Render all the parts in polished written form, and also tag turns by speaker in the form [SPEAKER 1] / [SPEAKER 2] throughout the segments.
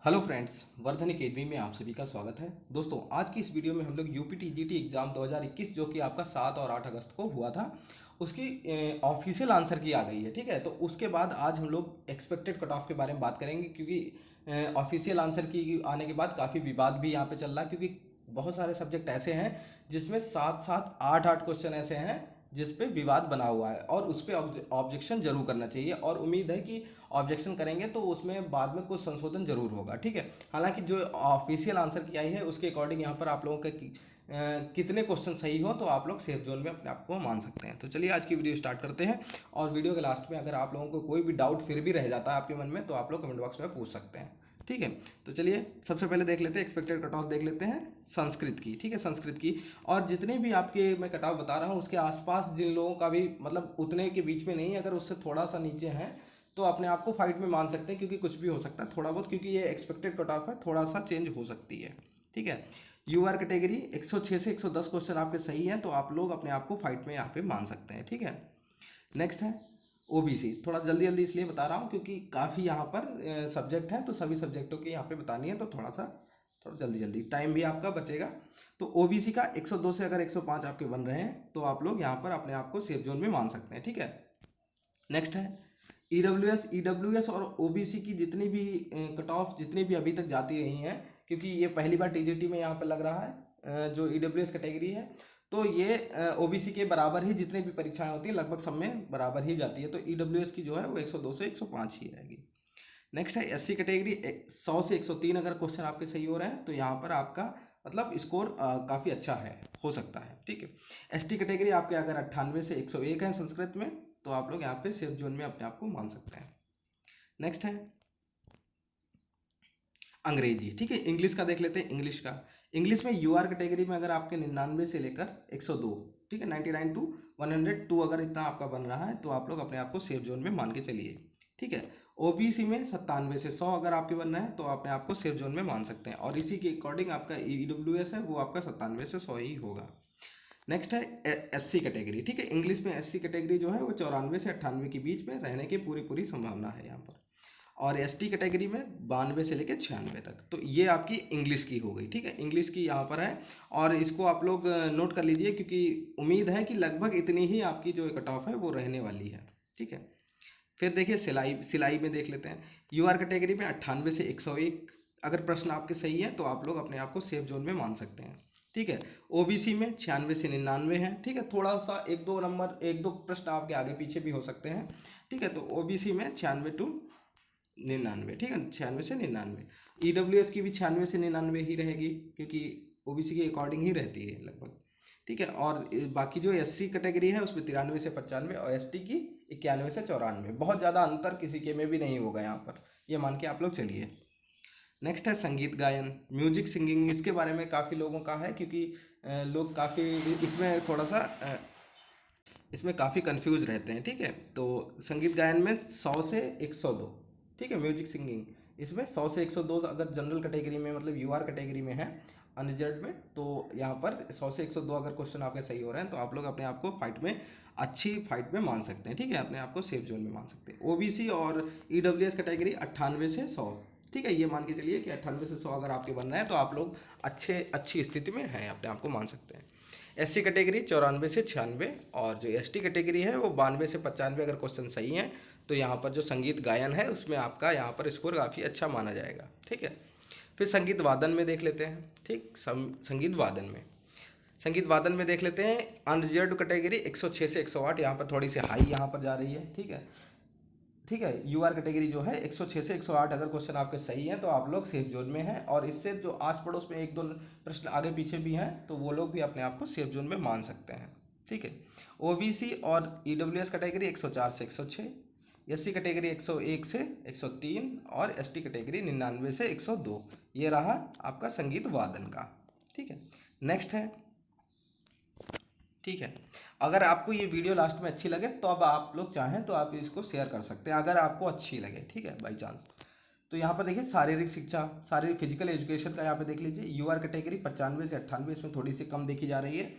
[SPEAKER 1] Hello friends, Vardhan academy में आप सभी का स्वागत है। दोस्तों, आज की इस वीडियो में हम लोग यूपी टीजीटी एग्ज़ाम 2021 जो कि आपका 7 और 8 अगस्त को हुआ था, उसकी ऑफिशियल आंसर की आ गई है। ठीक है, तो उसके बाद आज हम लोग एक्सपेक्टेड कट ऑफ के बारे में बात करेंगे, क्योंकि ऑफिशियल आंसर की आने के बाद काफ़ी विवाद भी यहाँ पे चल रहा है, क्योंकि बहुत सारे सब्जेक्ट ऐसे हैं जिसमें 7-7 8-8 क्वेश्चन ऐसे हैं जिस पे विवाद बना हुआ है और उस पर ऑब्जेक्शन जरूर करना चाहिए। और उम्मीद है कि ऑब्जेक्शन करेंगे तो उसमें बाद में कुछ संशोधन जरूर होगा। ठीक है, हालांकि जो ऑफिशियल आंसर की आई है उसके अकॉर्डिंग यहाँ पर आप लोगों के कितने क्वेश्चन सही हो तो आप लोग सेफ जोन में अपने आप को मान सकते हैं। तो चलिए आज की वीडियो स्टार्ट करते हैं। और वीडियो के लास्ट में अगर आप लोगों को कोई भी डाउट फिर भी रह जाता है आपके मन में तो आप लोग कमेंट बॉक्स में पूछ सकते हैं। ठीक है, तो चलिए सबसे पहले देख लेते हैं एक्सपेक्टेड कट ऑफ, देख लेते हैं संस्कृत की। ठीक है, संस्कृत की। और जितने भी आपके मैं कट ऑफ बता रहा हूँ उसके आसपास जिन लोगों का भी मतलब उतने के बीच में नहीं, अगर उससे थोड़ा सा नीचे है तो अपने आप को फाइट में मान सकते हैं, क्योंकि कुछ भी हो सकता है थोड़ा बहुत, क्योंकि ये एक्सपेक्टेड कट ऑफ है, थोड़ा सा चेंज हो सकती है। ठीक है, यूआर कैटेगरी 106 से 110 क्वेश्चन आपके सही हैं तो आप लोग अपने आप को फाइट में यहाँ पे मान सकते हैं। ठीक है, नेक्स्ट है ओबीसी। थोड़ा जल्दी जल्दी इसलिए बता रहा हूँ क्योंकि काफ़ी यहाँ पर सब्जेक्ट हैं, तो सभी सब्जेक्टों की यहाँ पे बतानी है, तो थोड़ा जल्दी जल्दी टाइम भी आपका बचेगा। तो ओबीसी का 102 से अगर 105 आपके बन रहे हैं तो आप लोग यहाँ पर अपने आप को सेफ जोन में मान सकते हैं। ठीक है, नेक्स्ट है ईडब्ल्यूएस और ओबीसी की जितनी भी कट ऑफ जितनी भी अभी तक जाती रही हैं, क्योंकि ये पहली बार टीजीटी में यहाँ पर लग रहा है, जो ईडब्ल्यूएस कैटेगरी है, तो ये ओबीसी के बराबर ही जितनी भी परीक्षाएं होती हैं लगभग सब में बराबर ही जाती है। तो ईडब्ल्यूएस की जो है वो 102 से 105 ही रहेगी। नेक्स्ट है एससी कैटेगरी 100 से 103 अगर क्वेश्चन आपके सही हो रहे हैं तो यहाँ पर आपका मतलब स्कोर काफ़ी अच्छा है, हो सकता है। ठीक है, एसटी कैटेगरी आपके अगर 98 से 101 है संस्कृत में तो आप लोग यहाँ पे सेफ जोन में अपने आप को मान सकते हैं। नेक्स्ट है अंग्रेजी। ठीक है, इंग्लिश का देख लेते हैं। इंग्लिश का, इंग्लिश में यूआर कैटेगरी में अगर आपके 99 से लेकर 102, ठीक है 99 टू 102 अगर इतना आपका बन रहा है तो आप लोग अपने आप को सेफ जोन में मान के चलिए। ठीक है, ओबीसी में 97 से 100 अगर आपके बन रहा है तो अपने आप को सेफ जोन में मान सकते हैं, और इसी के अकॉर्डिंग आपका ईडब्ल्यूएस है वो आपका 97 से 100 ही होगा। नेक्स्ट है एससी कैटेगरी। ठीक है, इंग्लिश में एससी कैटेगरी जो है वो 94 से 98 के बीच में रहने की पूरी पूरी संभावना है यहाँ पर, और एसटी कैटेगरी में 92 से लेकर 96 तक। तो ये आपकी इंग्लिश की हो गई। ठीक है, इंग्लिश की यहाँ पर है, और इसको आप लोग नोट कर लीजिए क्योंकि उम्मीद है कि लगभग इतनी ही आपकी जो कट ऑफ है वो रहने वाली है। ठीक है, फिर देखिए सिलाई, सिलाई में देख लेते हैं। यूआर कैटेगरी में 98 से 101 अगर प्रश्न आपके सही है तो आप लोग अपने आप को सेफ जोन में मान सकते हैं। ठीक है, ओबीसी में 96 से 99 है। ठीक है, थोड़ा सा एक दो नंबर एक दो प्रश्न आपके आगे पीछे भी हो सकते हैं। ठीक है, तो ओबीसी में 96 टू 99। ठीक है, 96 से 99। ईडब्ल्यूएस की भी 96 से 99 ही रहेगी, क्योंकि ओबीसी के अकॉर्डिंग ही रहती है लगभग। ठीक है, और बाकी जो एससी कैटेगरी है उसमें 93 से 95 और एसटी की 91 से 94। बहुत ज़्यादा अंतर किसी के में भी नहीं होगा यहाँ पर, ये मान के आप लोग चलिए। नेक्स्ट है संगीत गायन, म्यूजिक सिंगिंग। इसके बारे में काफ़ी लोगों का है, क्योंकि लोग काफ़ी इसमें थोड़ा सा इसमें काफ़ी कंफ्यूज रहते हैं। ठीक है, तो संगीत गायन में 100 से 102। ठीक है, म्यूजिक सिंगिंग इसमें 100 से 102 अगर जनरल कैटेगरी में मतलब यूआर कैटेगरी में है अनरिजर्व में, तो यहाँ पर 100 से 102 अगर क्वेश्चन आपके सही हो रहे हैं तो आप लोग अपने आप को फाइट में अच्छी फाइट में मान सकते हैं। ठीक है, अपने आप को सेफ जोन में मान सकते हैं। ओबीसी और ईडब्ल्यूएस कैटेगरी 98 से 100। ठीक है, ये मान के चलिए कि 98 से 100 अगर आपके बन रहे हैं तो आप लोग अच्छी स्थिति में हैं, अपने आप को मान सकते हैं। एससी कैटेगरी 94 से 96, और जो एसटी कैटेगरी है वो 92 से 95 अगर क्वेश्चन सही हैं तो यहाँ पर जो संगीत गायन है उसमें आपका यहाँ पर स्कोर काफ़ी अच्छा माना जाएगा। ठीक है, फिर संगीत वादन में देख लेते हैं। ठीक, संगीत वादन में देख लेते हैं। अनरिजर्व्ड कैटेगरी 106 से 108 यहाँ पर थोड़ी सी हाई यहाँ पर जा रही है। ठीक है, ठीक है, यूआर कैटेगरी जो है 106 से 108 अगर क्वेश्चन आपके सही हैं तो आप लोग सेफ जोन में हैं, और इससे जो आस पड़ोस में एक दो प्रश्न आगे पीछे भी हैं तो वो लोग भी अपने आप को सेफ जोन में मान सकते हैं। ठीक है, ओबीसी और ईडब्ल्यूएस कैटेगरी 104 से 106, एससी कैटेगरी 101 से 103, और एसटी कैटेगरी 99 से 102। ये रहा आपका संगीत वादन का। ठीक है, नेक्स्ट है। ठीक है, अगर आपको ये वीडियो लास्ट में अच्छी लगे तो अब आप लोग चाहें तो आप इसको शेयर कर सकते हैं अगर आपको अच्छी लगे। ठीक है, बाई चांस। तो यहाँ पर देखिए शारीरिक शिक्षा, शारीरिक फिजिकल एजुकेशन का यहाँ पे देख लीजिए। यूआर कैटेगरी 95 से 98, इसमें थोड़ी सी कम देखी जा रही है।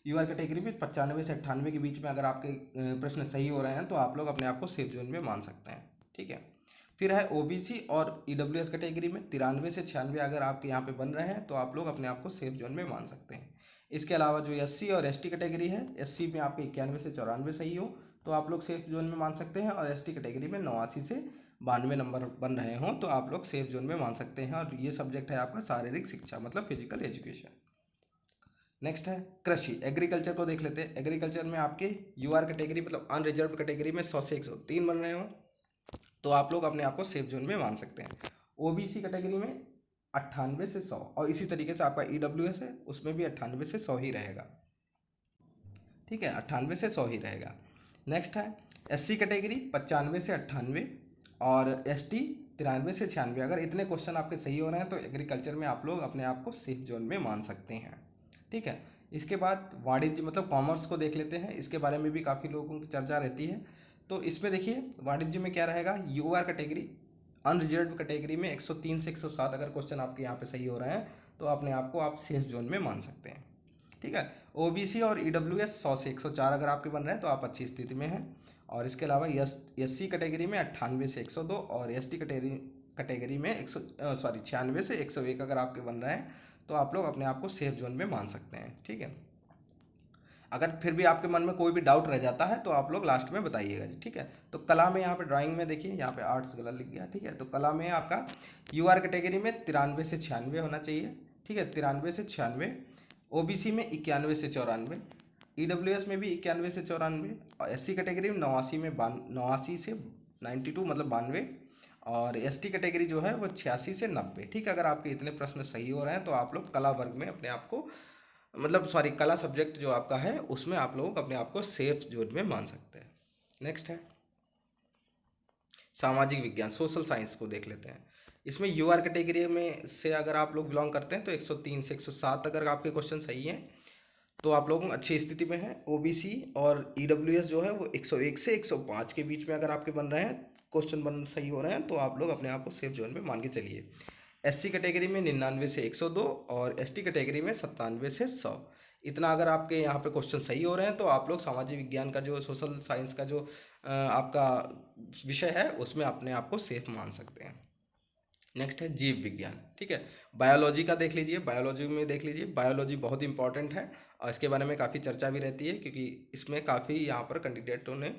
[SPEAKER 1] यूआर कैटेगरी में 95 से 98 के बीच में अगर आपके प्रश्न सही हो रहे हैं तो आप लोग अपने आप को सेफ जोन में मान सकते हैं। ठीक है, फिर है ओबीसी और ईडब्ल्यूएस कैटेगरी में 93 से 96 अगर आपके यहाँ पे बन रहे हैं तो आप लोग अपने आप को सेफ जोन में मान सकते हैं। इसके अलावा जो एससी और एसटी कैटेगरी है, एससी में आपके 91 से 94 सही हो तो आप लोग सेफ जोन में मान सकते हैं, और एसटी कैटेगरी में 89 से 92 नंबर बन रहे हों तो आप लोग सेफ जोन में मान सकते हैं। और ये सब्जेक्ट है आपका शारीरिक शिक्षा, मतलब फिजिकल एजुकेशन। नेक्स्ट है कृषि, एग्रीकल्चर को देख लेते हैं। एग्रीकल्चर में आपके यूआर कैटेगरी मतलब अनरिजर्व कैटेगरी में 100 से 103 बन रहे हो तो आप लोग अपने आप को सेफ जोन में मान सकते हैं। ओबीसी कैटेगरी में 98 से 100, और इसी तरीके से आपका ईडब्ल्यूएस है उसमें भी 98 से 100 ही रहेगा। ठीक है, 98 से 100 ही रहेगा। नेक्स्ट है एससी कैटेगरी 95 से 98 और एसटी 93 से 96। अगर इतने क्वेश्चन आपके सही हो रहे हैं तो एग्रीकल्चर में आप लोग अपने आप को सेफ जोन में मान सकते हैं। ठीक है, इसके बाद वाणिज्य मतलब कॉमर्स को देख लेते हैं। इसके बारे में भी काफ़ी लोगों की चर्चा रहती है। तो इसमें देखिए वाणिज्य में क्या रहेगा, यूआर कैटेगरी अनरिजर्व कैटेगरी में 103 से 107 अगर क्वेश्चन आपके यहाँ पे सही हो रहे हैं तो अपने आप को आप सेफ जोन में मान सकते हैं। ठीक है, ओबीसी और ईडब्ल्यूएस 100 से 104 अगर आपके बन रहे हैं तो आप अच्छी स्थिति में हैं। और इसके अलावा एससी कैटेगरी में 98 से 102 और एसटी कैटेगरी में 96 से 101 अगर आपके बन रहे हैं तो आप लोग अपने आप को सेफ जोन में मान सकते हैं। ठीक है, अगर फिर भी आपके मन में कोई भी डाउट रह जाता है तो आप लोग लास्ट में बताइएगा। ठीक है, तो कला में यहाँ पे ड्राइंग में देखिए यहाँ पे आर्ट्स गलत लिख गया। ठीक है, तो कला में आपका यूआर कैटेगरी में 93 से 96 होना चाहिए। ठीक है, 93 से 96। ओबीसी में 91 से 94, ईडब्ल्यूएस में भी 91 से 94, और एससी कैटेगरी में 89 में 89 से 92 मतलब 92, और एसटी कैटेगरी जो है वो 86 से 90। ठीक है, अगर आपके इतने प्रश्न सही हो रहे हैं तो आप लोग कला वर्ग में अपने आप को मतलब कला सब्जेक्ट जो आपका है उसमें आप लोग अपने आप को सेफ जोन में मान सकते हैं। नेक्स्ट है सामाजिक विज्ञान, सोशल साइंस को देख लेते हैं। इसमें यूआर कैटेगरी में से अगर आप लोग बिलोंग करते हैं तो 103 से 107 अगर आपके क्वेश्चन सही हैं तो आप लोग अच्छी स्थिति में हैं। ओबीसी और ईडब्ल्यूएस जो है वो 101 से 105 के बीच में अगर आपके बन रहे हैं, क्वेश्चन बन सही हो रहे हैं तो आप लोग अपने आप को सेफ जोन में मान के चलिए। एससी कैटेगरी में 99 से 102 और एसटी कैटेगरी में 97 से 100। इतना अगर आपके यहाँ पे क्वेश्चन सही हो रहे हैं तो आप लोग सामाजिक विज्ञान का जो सोशल साइंस का जो आपका विषय है उसमें अपने आप को सेफ मान सकते हैं। नेक्स्ट है जीव विज्ञान। ठीक है, बायोलॉजी का देख लीजिए। बायोलॉजी में देख लीजिए, बायोलॉजी बहुत इंपॉर्टेंट है और इसके बारे में काफ़ी चर्चा भी रहती है क्योंकि इसमें काफ़ी यहाँ पर कैंडिडेटों ने,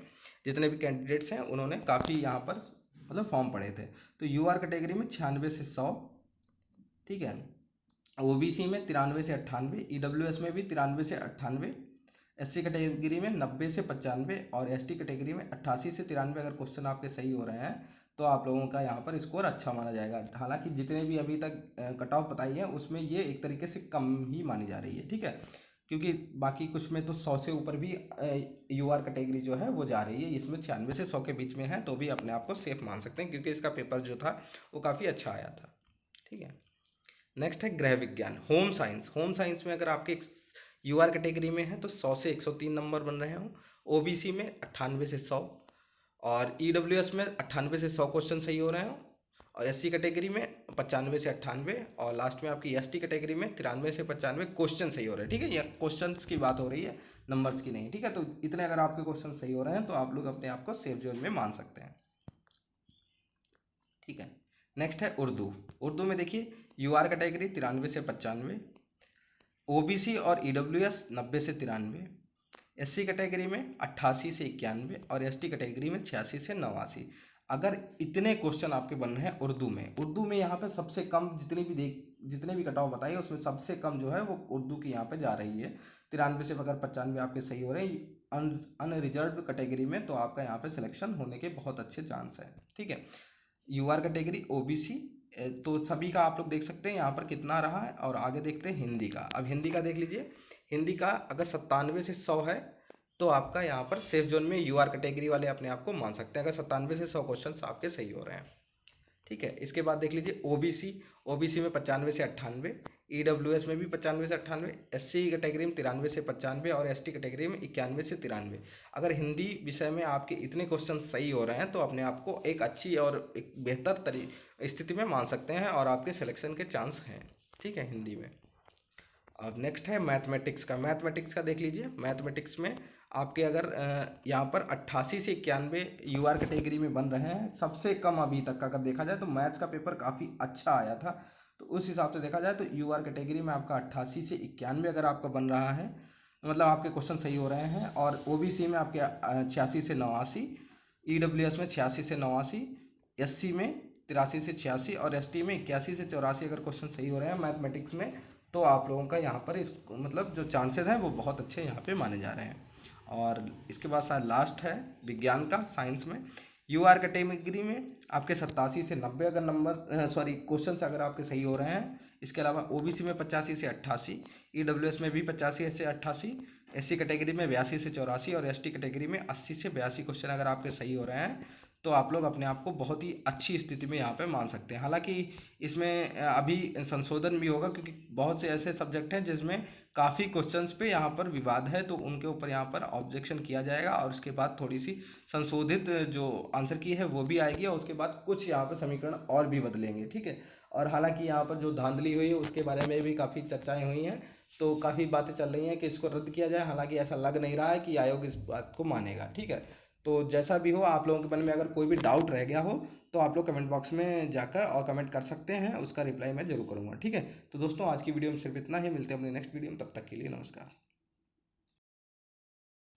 [SPEAKER 1] जितने भी कैंडिडेट्स हैं उन्होंने काफ़ी यहाँ पर मतलब फॉर्म पढ़े थे। तो यूआर कैटेगरी में 96 से 100। ठीक है, ओबीसी में 93 से 98, ईडब्ल्यूएस में भी 93 से 98, एससी कैटेगरी में 90 से 95 और एसटी कैटेगरी में 88 से 93 अगर क्वेश्चन आपके सही हो रहे हैं तो आप लोगों का यहाँ पर स्कोर अच्छा माना जाएगा। हालांकि जितने भी अभी तक कट ऑफ बताई है उसमें ये एक तरीके से कम ही मानी जा रही है। ठीक है, क्योंकि बाकी कुछ में तो 100 से ऊपर भी यूआर कैटेगरी जो है वो जा रही है। इसमें 96 से 100 के बीच में है तो भी अपने आप को सेफ मान सकते हैं क्योंकि इसका पेपर जो था वो काफ़ी अच्छा आया था। ठीक है, नेक्स्ट है गृह विज्ञान, होम साइंस। होम साइंस में अगर आपके यूआर कैटेगरी में है तो 100 से 103 नंबर बन रहे हो, ओबीसी में 98 से 100 और ईडब्ल्यूएस में 98 से 100 क्वेश्चन सही हो रहे हो, और एससी कैटेगरी में 95 से 98 और लास्ट में आपकी एसटी कैटेगरी में 93 से 95 क्वेश्चन सही हो रहे हैं। ठीक है, ये क्वेश्चंस की बात हो रही है, नंबर्स की नहीं। ठीक है, तो इतने अगर आपके क्वेश्चन सही हो रहे हैं तो आप लोग अपने आप को सेफ जोन में मान सकते हैं। ठीक है, नेक्स्ट है उर्दू। उर्दू में देखिए यूआर कैटेगरी 93 से 95, ओबीसी और ईडब्ल्यूएस 90 से 93, एससी कैटेगरी में 88 से 91 और एसटी कैटेगरी में 86 से 89। अगर इतने क्वेश्चन आपके बन रहे हैं उर्दू में यहाँ पे सबसे कम जितने भी कटाव बताइए उसमें सबसे कम जो है वो उर्दू की यहाँ पे जा रही है। 93 से अगर 95 आपके सही हो रहे हैं अनरिजर्व कैटेगरी में तो आपका यहाँ पे सिलेक्शन होने के बहुत अच्छे चांस है। ठीक है, यूआर कैटेगरी ओबीसी तो सभी का आप लोग देख सकते हैं यहाँ पर कितना रहा है। और आगे देखते हैं हिंदी का। अब हिंदी का देख लीजिए, हिंदी का अगर 97 से 100 है तो आपका यहाँ पर सेफ जोन में यूआर कैटेगरी वाले अपने आप को मान सकते हैं अगर 97 से 100 क्वेश्चन आपके सही हो रहे हैं। ठीक है, इसके बाद देख लीजिए ओबीसी में 95 से 98, ईडब्ल्यूएस में भी 95 से 98, एससी कैटेगरी में 93 से 95 और एसटी कैटेगरी में 91 से 93। अगर हिंदी विषय में आपके इतने क्वेश्चन सही हो रहे हैं तो अपने आप को एक अच्छी और एक बेहतर स्थिति में मान सकते हैं और आपके सिलेक्शन के चांस हैं। ठीक है, हिंदी में। अब नेक्स्ट है मैथमेटिक्स का। मैथमेटिक्स का देख लीजिए, मैथमेटिक्स में आपके अगर यहाँ पर 88 से 91 यूआर कैटेगरी में बन रहे हैं, सबसे कम अभी तक का अगर देखा जाए तो मैथ्स का पेपर काफ़ी अच्छा आया था। तो उस हिसाब से देखा जाए तो यूआर कैटेगरी में आपका 88 से 91 अगर आपका बन रहा है, मतलब आपके क्वेश्चन सही हो रहे हैं। और ओबीसी में आपके 86 से 89, ईडब्ल्यूएस में 86 से 89, एससी में 83 से 86 और एसटी में 81 से 84 अगर क्वेश्चन सही हो रहे हैं मैथमेटिक्स में, तो आप लोगों का यहाँ पर इस मतलब जो चांसेस हैं वो बहुत अच्छे यहाँ पे माने जा रहे हैं। और इसके बाद शायद लास्ट है विज्ञान का, साइंस में यूआर कैटेगरी में आपके 87 से 90 अगर नंबर क्वेश्चन अगर आपके सही हो रहे हैं। इसके अलावा ओबीसी में 85 से 88, ईडब्ल्यूएस में भी 85 से 88, एससी कैटेगरी में 82 से 84 और एसटी कैटेगरी में 80 से 82 क्वेश्चन अगर आपके सही हो रहे हैं, तो आप लोग अपने आप को बहुत ही अच्छी स्थिति में यहाँ पे मान सकते हैं। हालांकि इसमें अभी संशोधन भी होगा, क्योंकि बहुत से ऐसे सब्जेक्ट हैं जिसमें काफ़ी क्वेश्चंस पे यहाँ पर विवाद है, तो उनके ऊपर यहाँ पर ऑब्जेक्शन किया जाएगा और उसके बाद थोड़ी सी संशोधित जो आंसर की है वो भी आएगी और उसके बाद कुछ यहाँ पर समीकरण और भी बदलेंगे, ठीक है। और हालांकि यहाँ पर जो धांधली हुई है उसके बारे में भी काफ़ी चर्चाएँ हुई हैं, तो काफ़ी बातें चल रही हैं कि इसको रद्द किया जाए। हालांकि ऐसा लग नहीं रहा है कि आयोग इस बात को मानेगा, ठीक है। तो जैसा भी हो, आप लोगों के मन में अगर कोई भी डाउट रह गया हो तो आप लोग कमेंट बॉक्स में जाकर और कमेंट कर सकते हैं, उसका रिप्लाई मैं जरूर करूँगा, ठीक है। तो दोस्तों आज की वीडियो में सिर्फ इतना ही, मिलते हैं अपने नेक्स्ट वीडियो में, तब तक के लिए नमस्कार।